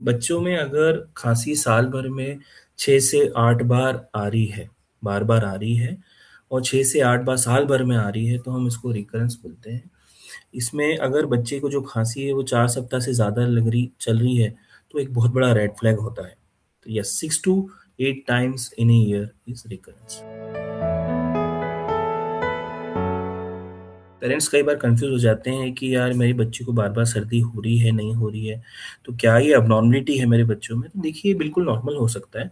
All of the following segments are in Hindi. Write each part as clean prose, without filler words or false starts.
बच्चों में अगर खाँसी साल भर में 6 से 8 बार आ रही है, बार-बार आ रही है और 6 से 8 बार साल भर में आ रही है, तो हम इसको रिकरेंस बोलते हैं। इसमें अगर बच्चे को जो खाँसी है वो 4 सप्ताह से ज़्यादा लग रही चल रही है, तो एक बहुत बड़ा रेड फ्लैग होता है। तो yes, 6 to 8 times in a year is recurrence. Parents कई बार कन्फ्यूज़ हो जाते हैं कि यार मेरे बच्चे को बार-बार सर्दी हो रही है, नहीं हो रही है, तो क्या ये एब्नॉर्मैलिटी है मेरे बच्चों में? तो देखिए, बिल्कुल नॉर्मल हो सकता है।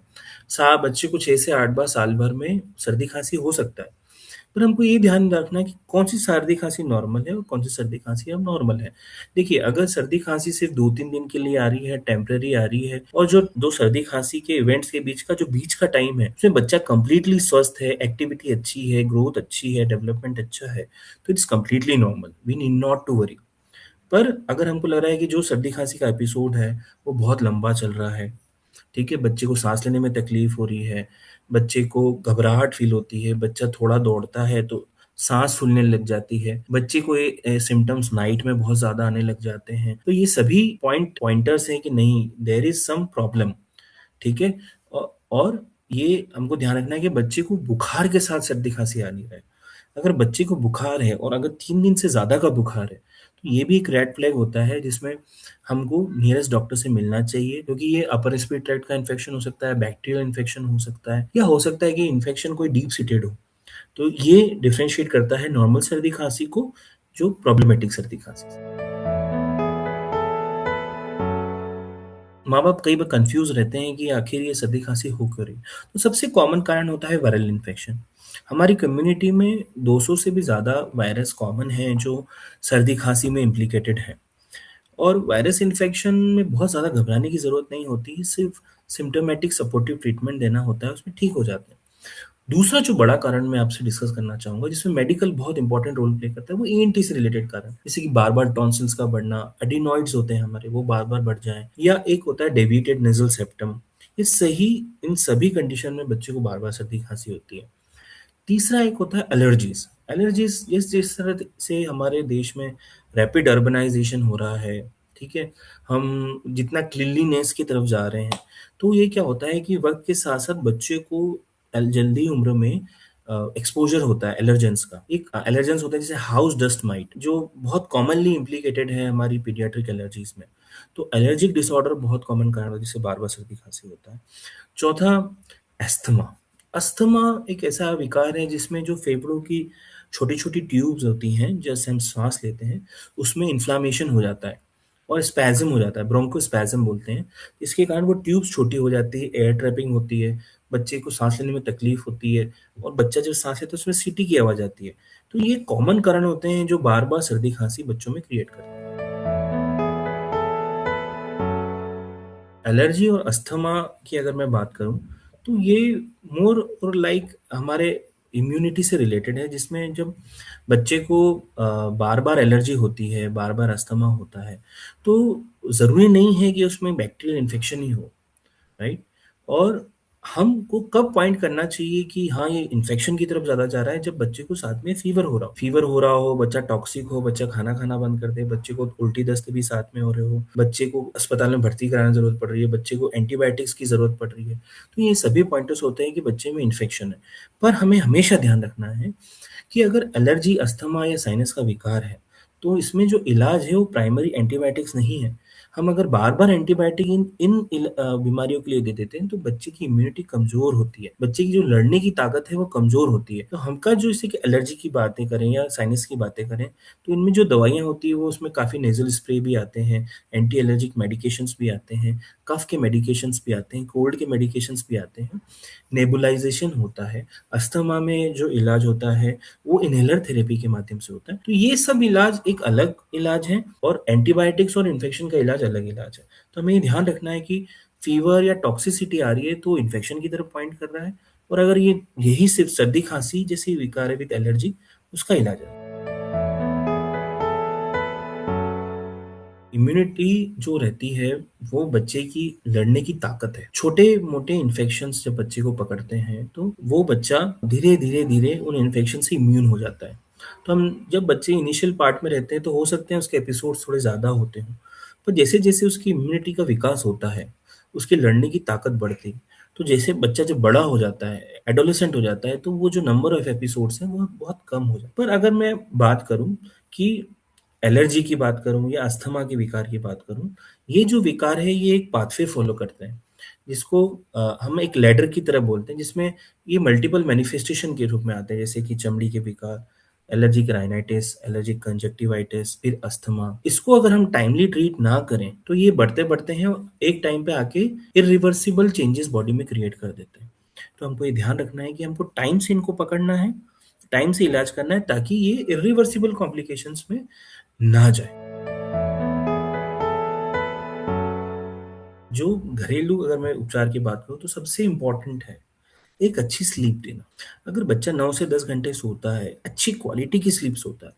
बच्चे को 6 से 8 बार साल भर में सर्दी-खाँसी हो सकता है। पर हमको ये ध्यान रखना है कि कौन-सी सर्दी-खाँसी नॉर्मल है और कौन-सी सर्दी-खाँसी अबनॉर्मल है। देखिए, अगर सर्दी-खाँसी सिर्फ़ 2-3 दिन के लिए आ रही है, टेम्परेरी आ रही है और जो 2 सर्दी-खाँसी के इवेंट्स के बीच का जो बीच का टाइम है, उसमें बच्चा कंप्लीटली स्वस्थ है, एक्टिविटी अच्छी है, ग्रोथ अच्छी है, डेवलपमेंट अच्छा है, तो it's completely normal. We need not to worry. पर अगर हमको लग रहा है कि जो सर्दी-खाँसी का एपिसोड है, वो बहुत लंबा चल रहा है, ठीक है? बच्चे को साँस लेने में तकलीफ़ हो रही है, बच्चे को घबराहट फ़ील होती है, बच्चा थोड़ा दौड़ता है तो साँस फूलने लग जाती है, बच्चे को सिम्पटम्स नाइट में बहुत ज़्यादा आने लग जाते हैं। तो ये सभी पॉइंटर्स हैं कि नहीं, देयर इज़ सम प्रॉब्लम, ठीक है? और ये हमको ध्यान रखना है कि बच्चे को बुखार के साथ सर्दी-खाँसी आ नहीं रहा है। अगर बच्चे को बुखार है और अगर 3 दिन से ज़्यादा का बुखार है, तो ये भी एक रेड फ्लैग होता है जिसमें हमको नियरेस्ट डॉक्टर से मिलना चाहिए, क्योंकि ये अपर रेस्पिरेटरी ट्रैक्ट का इन्फेक्शन हो सकता है, बैक्टीरियल इन्फेक्शन हो सकता है या हो सकता है कि इन्फेक्शन कोई डीप सीटेड हो। तो ये डिफरेंशिएट करता है नॉर्मल सर्दी-खाँसी को जो प्रॉब्लमैटिक सर्दी-खाँसी से। माँ-बाप कई बार कन्फ्यूज़ रहते हैं कि आखिर ये सर्दी-खाँसी हो क्यों रही है? तो सबसे कॉमन कारण होता है वायरल इन्फेक्शन। हमारी कम्युनिटी में 200 से भी ज़्यादा वायरस कॉमन हैं जो सर्दी-खाँसी में इम्प्लिकेटेड हैं। और वायरस इन्फेक्शन में बहुत ज़्यादा घबराने की ज़रूरत नहीं होती, सिर्फ़ सिम्प्टोमेटिक सपोर्टिव ट्रीटमेंट देना होता है, उसमें ठीक हो जाते हैं। दूसरा जो बड़ा कारण मैं आपसे डिस्कस करना चाहूँगा, जिसमें मेडिकल बहुत इंपॉर्टेंट रोल प्ले करता है, वो ईएनटी से रिलेटेड कारण। जैसे कि बार-बार टॉन्सिल्स का बढ़ना, एडिनॉइड्स होते हैं हमारे, वो बार-बार बढ़ जाएँ या एक होता है डेविएटेड नेज़ल सेप्टम। ये सही इन सभी कंडीशन में बच्चे को बार-बार सर्दी-खाँसी होती है। तीसरा एक होता है एलर्जीज़। एलर्जीज़ जिस जिस तरह से हमारे देश में रैपिड अर्बनाइज़ेशन हो रहा है, ठीक है? हम जितना क्लीनलीनेस की तरफ जा रहे हैं, तो ये क्या होता है कि वक़्त के साथ-साथ बच्चे को जल्दी उम्र में एक्सपोज़र होता है एलर्जेंस का। एक एलर्जेंस होता है जैसे हाउस डस्ट माइट, जो बहुत कॉमनली इम्प्लिकेटेड है हमारी पीडियाट्रिक एलर्जीज़ में। तो एलर्जिक डिसऑर्डर बहुत कॉमन कारण है जिससे बार-बार सर्दी-खाँसी होता है। चौथा, अस्थमा। अस्थमा एक ऐसा विकार है जिसमें जो फेफड़ों की छोटी-छोटी ट्यूब्स होती हैं, जैसे हम साँस लेते हैं, उसमें इन्फ्लेमेशन हो जाता है और स्पैज़म हो जाता है, ब्रोंकोस्पैज़म बोलते हैं। इसके कारण वो ट्यूब्स छोटी हो जाती है, एयर ट्रैपिंग होती है, बच्चे को साँस लेने में तकलीफ़ होती है और बच्चा जब साँस लेता है, उसमें सीटी की आवाज़ आती है। तो ये कॉमन कारण होते हैं जो बार-बार सर्दी-खाँसी बच्चों में क्रिएट करते हैं। एलर्जी और अस्थमा की अगर मैं बात करूँ, तो ये मोर और लाइक हमारे इम्यूनिटी से रिलेटेड है, जिसमें जब बच्चे को बार-बार एलर्जी होती है, बार-बार अस्थमा होता है, तो ज़रूरी नहीं है कि उसमें बैक्टीरियल इन्फेक्शन ही हो। राइट? और हमको कब पॉइंट करना चाहिए कि हाँ, ये इन्फेक्शन की तरफ ज़्यादा जा रहा है, जब बच्चे को साथ में फ़ीवर हो रहा हो। फ़ीवर हो रहा हो, बच्चा टॉक्सिक हो, बच्चा खाना खाना बंद कर दे, बच्चे को उल्टी-दस्त भी साथ में हो रहे हो, बच्चे को अस्पताल में भर्ती कराने की ज़रूरत पड़ रही है, बच्चे को एंटीबायोटिक्स की ज़रूरत पड़ रही है। तो ये सभी पॉइंटर्स होते हैं कि बच्चे में इन्फेक्शन है। पर हमें हमेशा ध्यान रखना है कि अगर एलर्जी, अस्थमा या साइनस का विकार है, तो इसमें जो इलाज है वो प्राइमरी एंटीबायोटिक्स नहीं है। हम अगर बार-बार एंटीबायोटिक इन इन बीमारियों के लिए दे देते हैं, तो बच्चे की इम्यूनिटी कमज़ोर होती है। बच्चे की जो लड़ने की ताकत है वो कमज़ोर होती है। तो हमका जो जैसे कि एलर्जी की बातें करें या साइनस की बातें करें, तो इनमें जो दवाइयाँ होती हैं वो उसमें काफ़ी नेज़ल स्प्रे भी आते हैं, एंटी एलर्जिक मेडिकेशंस भी आते हैं, कफ के मेडिकेशंस भी आते हैं, कोल्ड के मेडिकेशंस भी आते हैं। नेबुलाइज़ेशन होता है। अस्थमा में जो इलाज होता है, वो इन्हेलर थेरेपी के माध्यम से होता है। तो ये सब इलाज एक अलग इलाज है और एंटीबायोटिक्स और इन्फेक्शन का इलाज अलग इलाज है। तो हमें ये ध्यान रखना है कि फ़ीवर या टॉक्सिसिटी आ रही है तो इन्फेक्शन की तरफ पॉइंट कर रहा है और अगर ये यही सिर्फ़ सर्दी-खाँसी जैसी विकार है विद एलर्जी, उसका इलाज है। इम्यूनिटी जो रहती है, वो बच्चे की लड़ने की ताकत है। छोटे-मोटे इन्फेक्शंस जब बच्चे को पकड़ते हैं, तो वो बच्चा धीरे-धीरे उन इन्फेक्शन से इम्यून हो जाता है। तो हम जब बच्चे इनिशियल पार्ट में रहते हैं, तो हो सकते हैं उसके एपिसोड्स थोड़े ज़्यादा होते हों। पर जैसे-जैसे उसकी इम्यूनिटी का विकास होता है, उसकी लड़ने की ताकत बढ़ती है। तो जैसे बच्चा जब बड़ा हो जाता है, एडोलेसेंट हो जाता है, तो वो जो नंबर ऑफ एपिसोड्स हैं, वो बहुत कम हो जाता है। पर अगर मैं बात करूँ कि एलर्जी की बात करूँ या अस्थमा के विकार की बात करूँ, ये जो विकार है, ये एक पाथवे फ़ॉलो करते हैं, जिसको हम एक लैडर की तरह बोलते हैं, जिसमें ये मल्टीपल मैनिफेस्टेशन के रूप में आते हैं, जैसे कि चमड़ी के विकार, एलर्जिक राइनाइटिस, एलर्जिक कंजक्टिवाइटिस, फिर अस्थमा। इसको अगर हम टाइमली ट्रीट ना करें, तो ये बढ़ते-बढ़ते हैं और एक टाइम पे आके इरिवर्सिबल चेंजेस बॉडी में क्रिएट कर देते हैं। तो हमको ये ध्यान रखना है कि हमको टाइम से इनको पकड़ना है, टाइम से इलाज करना है ताकि ये इरिवर्सिबल कॉम्प्लिकेशंस में ना जाए। जो घरेलू अगर मैं उपचार की बात करूँ तो सबसे इम्पोर्टेंट है एक अच्छी स्लीप देना। अगर बच्चा 9 से 10 घंटे सोता है, अच्छी क्वालिटी की स्लीप सोता है,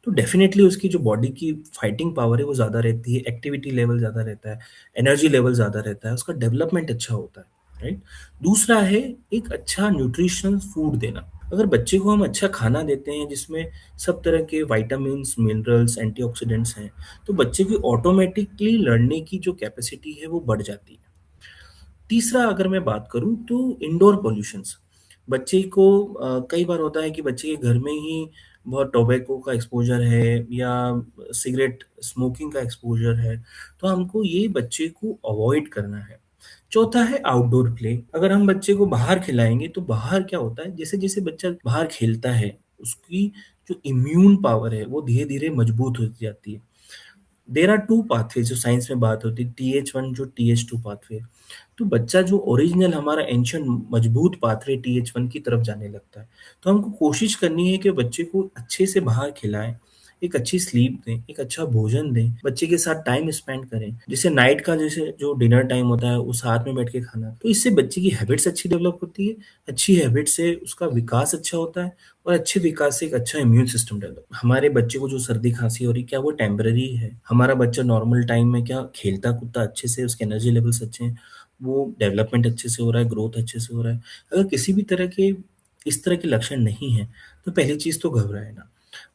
तो डेफ़िनेटली उसकी जो बॉडी की फाइटिंग पावर है वो ज़्यादा रहती है, एक्टिविटी लेवल ज़्यादा रहता है, एनर्जी लेवल ज़्यादा रहता है, उसका डेवलपमेंट अच्छा होता है, राइट? दूसरा है एक अच्छा न्यूट्रिशनल फूड देना। अगर बच्चे को हम अच्छा खाना देते हैं जिसमें सब तरह के विटामिन्स, मिनरल्स, एंटीऑक्सीडेंट्स हैं, तो बच्चे की ऑटोमैटिकली लड़ने की जो कैपेसिटी है वो बढ़ जाती है। तीसरा अगर मैं बात करूँ तो इंडोर पॉल्यूशंस। बच्चे को कई बार होता है कि बच्चे के घर में ही बहुत टोबैको का एक्सपोज़र है या सिगरेट स्मोकिंग का एक्सपोज़र है, तो हमको ये बच्चे को अवॉइड करना है। चौथा है आउटडोर प्ले। अगर हम बच्चे को बाहर खिलाएँगे तो बाहर क्या होता है जैसे-जैसे बच्चा बाहर खेलता है, उसकी जो इम्यून पावर है वो धीरे-धीरे मजबूत होती जाती है। देयर आर 2 पाथवेज़ जो साइंस में बात होती है, टीएच1 जो टीएच2 पाथवे। तो बच्चा जो ओरिजिनल हमारा एंशिएंट मजबूत पाथवे टीएच1 की तरफ जाने लगता है। तो हमको कोशिश करनी है कि बच्चे को अच्छे से बाहर खिलाएँ, एक अच्छी स्लीप दें, एक अच्छा भोजन दें, बच्चे के साथ टाइम स्पेंड करें। जैसे नाइट का जैसे जो डिनर टाइम होता है, वो साथ में बैठ के खाना। तो इससे बच्चे की हैबिट्स अच्छी डेवलप होती है, अच्छी हैबिट से उसका विकास अच्छा होता है और अच्छे विकास से एक अच्छा इम्यून सिस्टम डेवलप। हमारे बच्चे को जो सर्दी-खाँसी हो रही है, क्या वो टेम्परेरी है? हमारा बच्चा नॉर्मल टाइम में क्या खेलता-कूदता अच्छे से, उसके एनर्जी लेवल्स अच्छे हैं, वो डेवलपमेंट अच्छे से हो रहा है, ग्रोथ अच्छे से हो रहा है। अगर किसी भी तरह के इस तरह के लक्षण नहीं हैं, तो पहली चीज़ तो घबराएँ ना।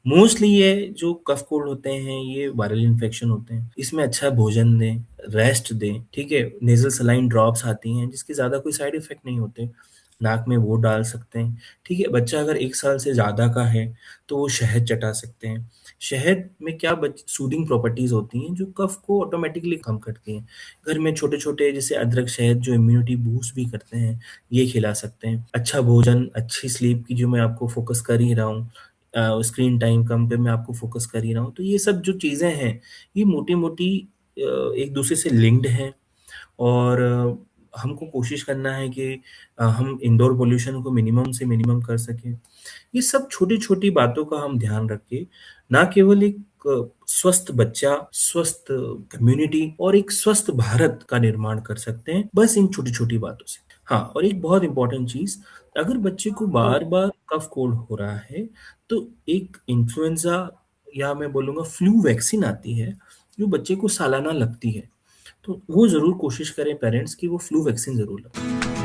मोस्टली ये जो कफ कोल्ड होते हैं, ये वायरल इन्फेक्शन होते हैं। इसमें अच्छा भोजन दें, रेस्ट दें, ठीक है? नेज़ल सलाइन ड्रॉप्स आती हैं, जिसके ज़्यादा कोई साइड इफ़ेक्ट नहीं होते। नाक में वो डाल सकते हैं, ठीक है? बच्चा अगर 1 साल से ज़्यादा का है, तो वो शहद चटा सकते हैं। शहद में क्या सूदिंग प्रॉपर्टीज़ होती हैं, जो कफ को ऑटोमैटिकली कम करती हैं। घर में छोटे-छोटे जैसे अदरक, शहद जो इम्यूनिटी बूस्ट भी करते हैं, ये खिला सकते हैं। अच्छा भोजन, अच्छी स्लीप की जो मैं आपको फ़ोकस कर ही रहा हूँ, स्क्रीन टाइम कम पे मैं आपको फ़ोकस कर ही रहा हूँ। तो ये सब जो चीज़ें हैं, ये मोटी-मोटी एक-दूसरे से लिंक्ड हैं और हमको कोशिश करना है कि हम इंडोर पॉल्यूशन को मिनिमम से मिनिमम कर सकें। ये सब छोटी-छोटी बातों का हम ध्यान रख के, ना केवल एक स्वस्थ बच्चा, स्वस्थ कम्युनिटी और एक स्वस्थ भारत का निर्माण कर सकते हैं, बस इन छोटी-छोटी बातों से। हाँ, और एक बहुत इम्पोर्टेंट चीज़, अगर बच्चे को बार-बार कफ कोल्ड हो रहा है, तो एक इन्फ्लुएंज़ा या मैं बोलूँगा फ्लू वैक्सीन आती है, जो बच्चे को सालाना लगती है। तो वो ज़रूर कोशिश करें पेरेंट्स कि वो फ्लू वैक्सीन ज़रूर लगवाएँ।